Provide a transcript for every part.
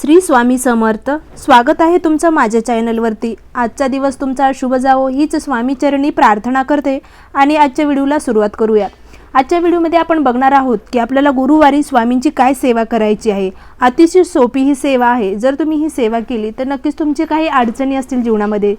श्री स्वामी समर्थ. स्वागत आहे तुमचं माझ्या चॅनलवरती. आजचा दिवस तुमचा शुभ जावो हीच स्वामी चरणी प्रार्थना करते आणि आजच्या व्हिडिओला सुरुवात करूया. आजच्या व्हिडिओमध्ये आपण बघणार आहोत की आपल्याला गुरुवारी स्वामींची काय सेवा करायची आहे. अतिशय सोपी ही सेवा आहे. जर तुम्ही ही सेवा केली तर नक्कीच तुमची काही अडचणी असतील जीवनामध्ये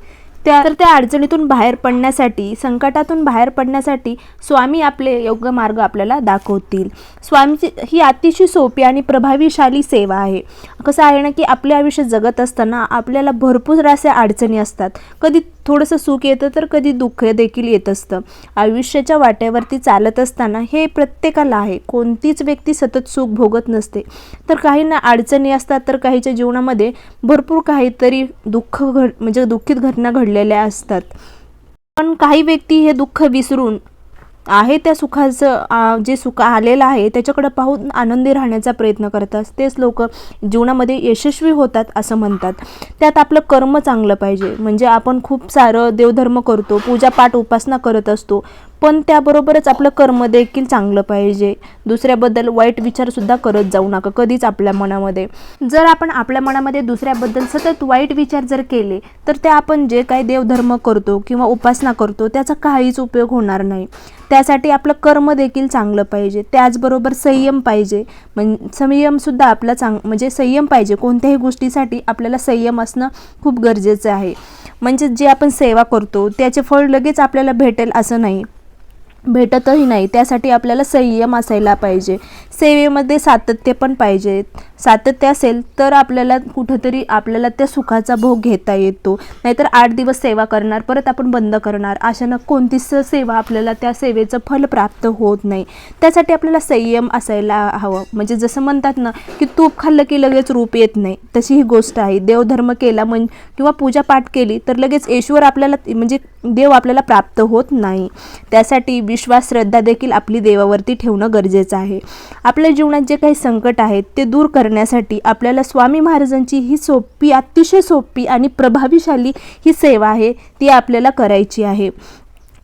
तर त्या अडचणीतून बाहेर पडण्यासाठी, संकटातून बाहेर पडण्यासाठी स्वामी आपले योग्य मार्ग आपल्याला दाखवतील. स्वामीची ही अतिशय सोपी आणि प्रभावीशाली सेवा आहे. कसं आहे ना की आपले आयुष्य जगत असताना आपल्याला भरपूर अशा अडचणी असतात. कधी थोडंसं सुख येतं तर कधी दुःख देखील येत असतं. आयुष्याच्या वाटेवरती चालत असताना हे प्रत्येकाला आहे. कोणतीच व्यक्ती सतत सुख भोगत नसते. तर काहींना अडचणी असतात तर काहीच्या जीवनामध्ये भरपूर काहीतरी दुःखित घटना घडलेल्या असतात. पण काही व्यक्ती हे दुःख विसरून आहे त्या सुखाचं जे सुख आलेलं आहे त्याच्याकडे पाहून आनंदी राहण्याचा प्रयत्न करतात. तेच लोक जीवनामध्ये यशस्वी होतात असं म्हणतात. त्यात आपलं कर्म चांगलं पाहिजे. म्हणजे आपण खूप सारं देवधर्म करतो, पूजापाठ उपासना करत असतो, पण त्याबरोबरच आपलं कर्म देखील चांगलं पाहिजे. दुसऱ्याबद्दल वाईट विचारसुद्धा करत जाऊ नका कधीच आपल्या मनामध्ये. जर आपण आपल्या मनामध्ये दुसऱ्याबद्दल सतत वाईट विचार जर केले तर ते आपण जे काही देवधर्म करतो किंवा उपासना करतो त्याचा काहीच उपयोग होणार नाही. त्यासाठी आपलं कर्म देखील चांगलं पाहिजे. त्याचबरोबर संयम पाहिजे. संयमसुद्धा आपला म्हणजे संयम पाहिजे. कोणत्याही गोष्टीसाठी आपल्याला संयम असणं खूप गरजेचं आहे. म्हणजे जे आपण सेवा करतो त्याचे फळ लगेच आपल्याला भेटेल असं नाही, भेटतही नाही. त्यासाठी आपल्याला संयम असायला पाहिजे. सेवेमध्ये सातत्य पण पाहिजे. सातत्य असेल तर आपल्याला कुठंतरी आपल्याला त्या सुखाचा भोग घेता येतो. नाहीतर 8 दिवस सेवा करणार परत आपण बंद करणार, अशानं कोणतीच सेवा आपल्याला त्या सेवेचं फल प्राप्त होत नाही. त्यासाठी आपल्याला संयम असायला हवं. म्हणजे जसं म्हणतात ना की तूप खाल्लं की लगेच रूप येत नाही, तशी ही गोष्ट आहे. देवधर्म केला किंवा पूजापाठ केली तर लगेच ईश्वर आपल्याला म्हणजे देव आपल्याला प्राप्त होत नाही. त्यासाठी विश्वास, श्रद्धा देखील आपली देवावरती ठेवणं गरजेचं आहे. आपल्या जीवनात जे काही संकट आहेत ते दूर करण्यासाठी आपल्याला स्वामी महाराजांची ही सोपी, अतिशय सोपी आणि प्रभावीशाली ही सेवा आहे ती आपल्याला करायची आहे.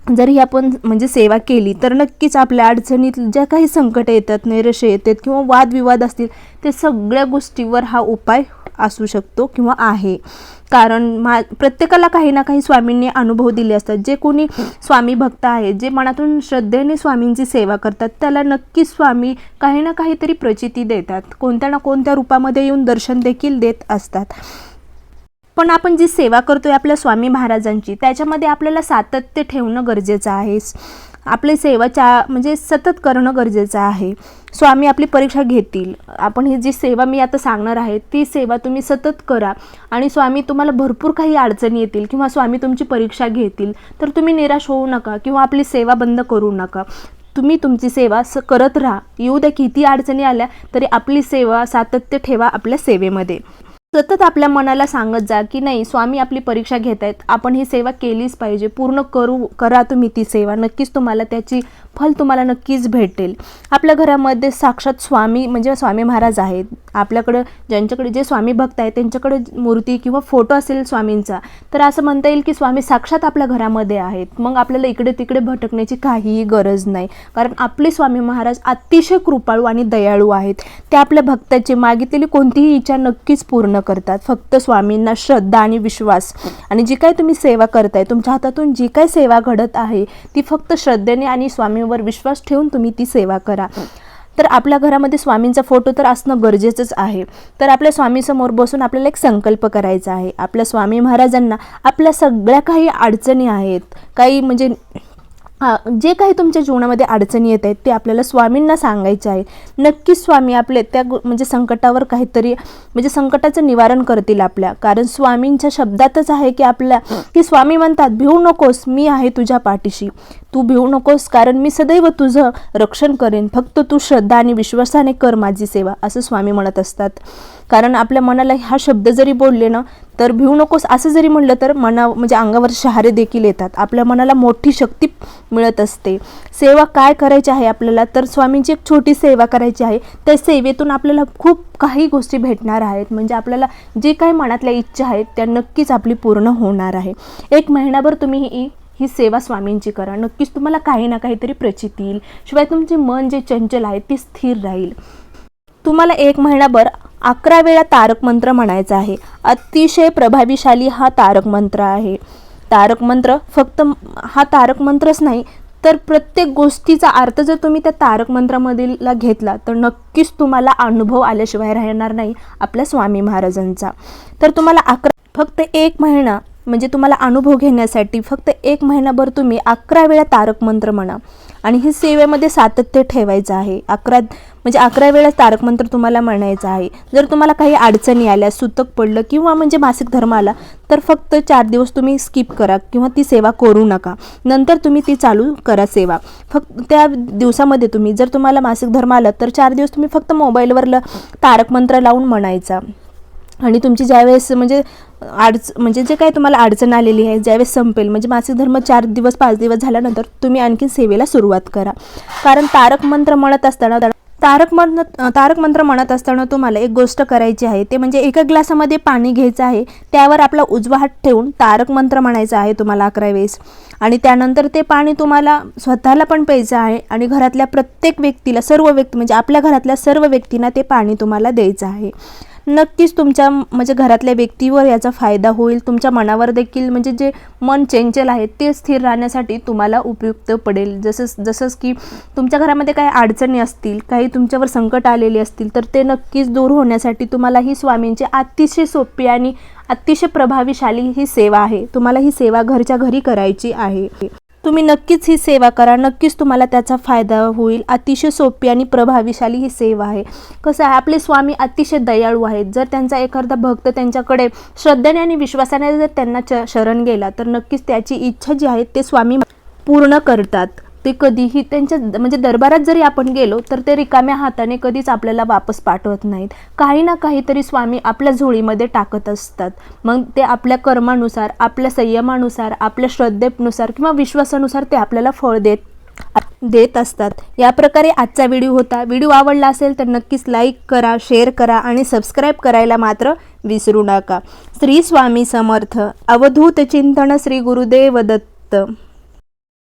जर ही आपण म्हणजे सेवा केली तर नक्कीच आपल्या अडचणीत ज्या काही संकट येतात, नैराश्य येतात किंवा वादविवाद असतील ते सगळ्या गोष्टीवर हा उपाय असू शकतो किंवा आहे. कारण प्रत्येकाला काही ना काही स्वामींनी अनुभव दिले असतात. जे कोणी स्वामी भक्त आहेत, जे मनातून श्रद्धेने स्वामींची सेवा करतात, त्याला नक्कीच स्वामी काही ना काहीतरी प्रचिती देतात. कोणत्या ना कोणत्या रूपामध्ये येऊन दर्शन देखील देत असतात. पण आपण जी सेवा करतोय आपल्या स्वामी महाराजांची त्याच्यामध्ये आपल्याला सातत्य ठेवणं गरजेचं आहे. आपली सेवा म्हणजे सतत करणं गरजेचं आहे. स्वामी आपली परीक्षा घेतील. आपण ही जी सेवा मी आता सांगणार आहे ती सेवा तुम्ही सतत करा आणि स्वामी तुम्हाला भरपूर काही अडचणी येतील किंवा स्वामी तुमची परीक्षा घेतील तर तुम्ही निराश होऊ नका किंवा आपली सेवा बंद करू नका. तुम्ही तुमची सेवा करत राहा. येऊ द्या किती अडचणी आल्या तरी आपली सेवा सातत्य ठेवा आपल्या सेवेमध्ये. सतत आपल्या मनाला सांगत जा की नाही, स्वामी आपली परीक्षा घेत आहेत, आपण ही सेवा केलीच पाहिजे, पूर्ण करा तुम्ही ती सेवा. नक्कीच तुम्हाला त्याची फल तुम्हाला नक्कीच भेटेल. आपल्या घरामध्ये साक्षात स्वामी म्हणजे स्वामी महाराज आहेत. आपल्याकडं ज्यांच्याकडे जे स्वामी भक्त आहेत त्यांच्याकडे मूर्ती किंवा फोटो असेल स्वामींचा तर असं म्हणता येईल की स्वामी साक्षात आपल्या घरामध्ये आहेत. मग आपल्याला इकडे तिकडे भटकण्याची काहीही गरज नाही. कारण आपले स्वामी महाराज अतिशय कृपाळू आणि दयाळू आहेत. ते आपल्या भक्ताची मागितलेली कोणतीही इच्छा नक्कीच पूर्ण करतात. फक्त स्वामींना श्रद्धा आणि विश्वास आणि जी काही तुम्ही सेवा करताय, तुमच्या हातातून जी काही सेवा घडत आहे ती फक्त श्रद्धेने आणि स्वामींवर विश्वास ठेवून तुम्ही ती सेवा करा. तर आपल्या घरामध्ये स्वामींचा फोटो तर असणं गरजेचंच आहे. तर आपल्या स्वामीसमोर बसून आपल्याला एक संकल्प करायचा आहे. आपल्या स्वामी महाराजांना आपल्या सगळ्या काही अडचणी आहेत, काही म्हणजे जे काही तुमच्या जीवनामध्ये अडचणी येत आहेत ते आपल्याला स्वामींना सांगायचे आहे. नक्कीच स्वामी आपले त्या म्हणजे संकटावर काहीतरी म्हणजे संकटाचं निवारण करतील आपल्या. कारण स्वामींच्या शब्दातच आहे की स्वामी म्हणतात भिवू नकोस, मी आहे तुझ्या पाठीशी. तू भिवू नकोस कारण मी सदैव तुझं रक्षण करेन. फक्त तू श्रद्धा आणि विश्वासाने कर माझी सेवा, असं स्वामी म्हणत असतात. कारण आपल्या मनाला हा शब्द जरी बोलले ना तर भिवू नकोस असं जरी म्हणलं तर म्हणजे अंगावर शहारे देखील येतात. आपल्या मनाला मोठी शक्ती मिळत असते. सेवा काय करायची आहे आपल्याला तर स्वामींची एक छोटी सेवा करायची आहे. त्या सेवेतून आपल्याला खूप काही गोष्टी भेटणार आहेत. म्हणजे आपल्याला जे काही मनातल्या इच्छा आहेत त्या नक्कीच आपली पूर्ण होणार आहे. 1 महिनाभर तुम्ही ही सेवा स्वामींची करा. नक्कीच तुम्हाला काही ना काहीतरी प्रचिती येईल. शिवाय तुमचे मन जे चंचल आहे ते स्थिर राहील. तुम्हाला 1 महिनाभर 11 वेळा तारक मंत्र म्हणायचा आहे. अतिशय प्रभावीशाली हा तारक मंत्र आहे. तारक मंत्र फक्त हा तारक मंत्रच नाही तर प्रत्येक गोष्टीचा अर्थ जर तुम्ही त्या तारक मंत्रामधला घेतला तर नक्कीच तुम्हाला अनुभव आल्याशिवाय राहणार नाही आपल्या स्वामी महाराजांचा. तर तुम्हाला फक्त 1 महिना म्हणजे तुम्हाला अनुभव घेण्यासाठी फक्त 1 महिनाभर तुम्ही 11 वेळा तारक मंत्र म्हणा आणि ही सेवेमध्ये सातत्य ठेवायचं आहे. 11 वेळा तारक मंत्र तुम्हाला म्हणायचं आहे. जर तुम्हाला काही अडचणी आल्या, सुतक पडलं किंवा म्हणजे मासिक धर्म आला तर फक्त 4 दिवस तुम्ही स्किप करा किंवा ती सेवा करू नका. नंतर तुम्ही ती चालू करा सेवा. फक्त त्या दिवसामध्ये तुम्ही जर तुम्हाला मासिक धर्म आला तर 4 दिवस तुम्ही फक्त मोबाईलवरलं तारक मंत्र लावून म्हणायचा. आणि तुमची ज्यावेळेस म्हणजे जे काही तुम्हाला अडचण आलेली आहे ज्यावेळेस संपेल म्हणजे मासिक धर्म 4 दिवस 5 दिवस झाल्यानंतर तुम्ही आणखी सेवेला सुरुवात करा. कारण तारक मंत्र म्हणत असताना तुम्हाला एक गोष्ट करायची आहे ते म्हणजे एका ग्लासामध्ये पाणी घ्यायचं आहे. त्यावर आपला उजवा हात ठेवून तारक मंत्र म्हणायचा आहे तुम्हाला 11 वेळेस. आणि त्यानंतर ते पाणी तुम्हाला स्वतःला पण प्यायचं आहे आणि घरातल्या प्रत्येक व्यक्तीला म्हणजे आपल्या घरातल्या सर्व व्यक्तींना ते पाणी तुम्हाला द्यायचं आहे. नक्कीच तुमच्या म्हणजे घरातल्या व्यक्तीवर याचा फायदा होईल. तुमच्या मनावर देखील म्हणजे जे मन चंचल आहे ते स्थिर राहण्यासाठी तुम्हाला उपयुक्त पडेल. जसं की तुमच्या घरामध्ये काही अडचणी असतील, काही तुमच्यावर संकट आलेले असतील तर ते नक्कीच दूर होण्यासाठी तुम्हाला ही स्वामींची अतिशय सोपी आणि अतिशय प्रभावीशाली ही सेवा आहे. तुम्हाला ही सेवा घरच्या घरी करायची आहे. तुम्ही नक्कीच ही सेवा करा. नक्कीच तुम्हाला त्याचा फायदा होईल. अतिशय सोपी आणि प्रभावीशाली ही सेवा आहे. कसं आहे आपले स्वामी अतिशय दयाळू आहेत. जर त्यांचा एखादा भक्त त्यांच्याकडे श्रद्धेने आणि विश्वासाने जर त्यांना शरण गेला तर नक्कीच त्याची इच्छा जी आहे ते स्वामी पूर्ण करतात. ते कधीही त्यांच्या म्हणजे दरबारात जरी आपण गेलो तर ते रिकाम्या हाताने कधीच आपल्याला वापस पाठवत नाहीत. काही ना काहीतरी स्वामी आपल्या झोळीमध्ये टाकत असतात. मग ते आपल्या कर्मानुसार, आपल्या संयमानुसार, आपल्या श्रद्धेनुसार किंवा विश्वासानुसार ते आपल्याला फळ देत असतात. या प्रकारे आजचा व्हिडिओ होता. व्हिडिओ आवडला असेल तर नक्कीच लाईक करा, शेअर करा आणि सबस्क्राईब करायला मात्र विसरू नका. श्री स्वामी समर्थ. अवधूत चिंतन. श्री गुरुदेव दत्त.